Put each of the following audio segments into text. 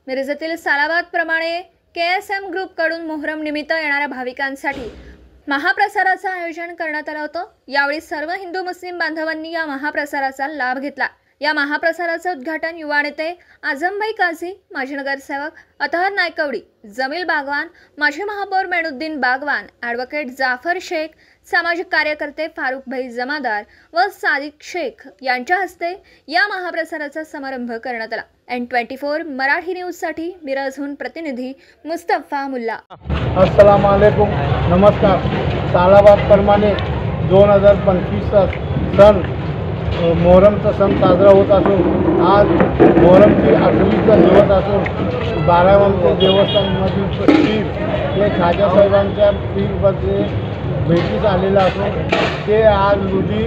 मिरजेतील सालाबाद प्रमाणे KSM group कडून मोहरम निमित्त येणाऱ्या भाविकांसाठी महाप्रसाराचं आयोजन करण्यात आलं होतं। यावेळी सर्व हिंदू मुस्लिम बांधवांनी या महाप्रसाराचा लाभ घेतला। या महाप्रसाराचं उद्घाटन युवा नेते आझमभाई काझी, माजी नगरसेवक अतहर नायकवडी, जमील बागवान, माजी महापौर मेनुद्दीन बागवान, ॲडव्होकेट जाफर शेख, सामाजिक कार्यकर्ते फारूक भाई जमादार व सादिक शेख यांच्या हस्ते या महाप्रसाराचा समारंभ करण्यात आला। N24 मराठी न्यूजसाठी मिरजहून प्रतिनिधी मुस्तफा मुल्ला। अस्सलाम वालेकुम, नमस्कार। सालाबाद प्रमाणे 2025 सण मोहरमचा सण साजरा होत असून आज मोहरमची 8वीचा दिवस असून बारामती देवस्थानमधील पीर हे खाजासाहेबांच्या पीरमध्ये भेटीस आलेलं असून ते आज रोजी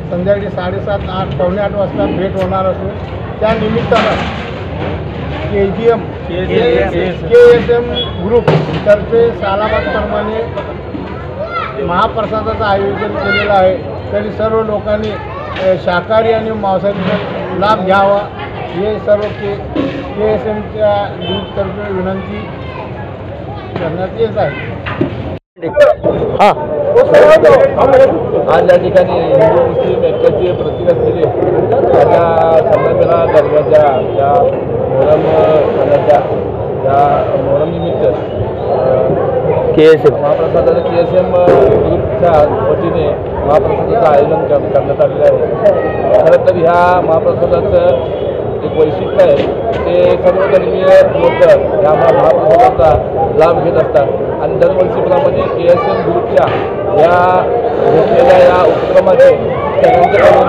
संध्याकाळी 7:30, 8, पावणे 8 वाजता भेट होणार असून त्या निमित्तानं KSM ग्रुप तर्फे सालाबाद प्रमाणे महाप्रसादाचं आयोजन केलेलं आहे। तरी सर्व लोकांनी शाकाहारी आणि मांसाहारीचा लाभ घ्यावा हे सर्व KSMच्या ग्रुपतर्फे विनंती करण्यात येत आहे। आज या ठिकाणी हिंदू मुस्लिम ऐक्याचे प्रतीक असलेले त्या संगमनेर दर्ग्याच्या या मोहरम सणाच्या या मोहरम निमित्त KSM महाप्रसादाच्या KSM ग्रुपच्या वतीने महाप्रसादाचं आयोजन करण्यात आलेलं आहे। खरं तर ह्या महाप्रसादाचं एक वैशिष्ट्य आहे, ते सर्व धर्मीय लोक ह्या महाप्रसादाचा लाभ घेत असतात आणि दरवर्षीप्रमाणे KSM ग्रुपच्या या घेतलेल्या या उपक्रमाचे सगळ्यांच्याकडून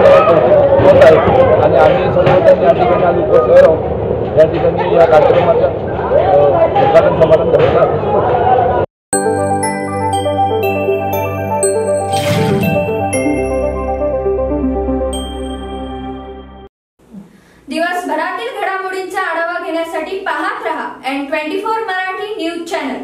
होत आहे आणि आम्ही सर्वजण या ठिकाणी आज उपस्थित राहून या ठिकाणी या कार्यक्रमाचं उद्घाटन समारंभ झालेला। दिवसभरातील घडामोडींचा आढावा घेण्यासाठी पाहत रहा N24 मराठी न्यूज चॅनल।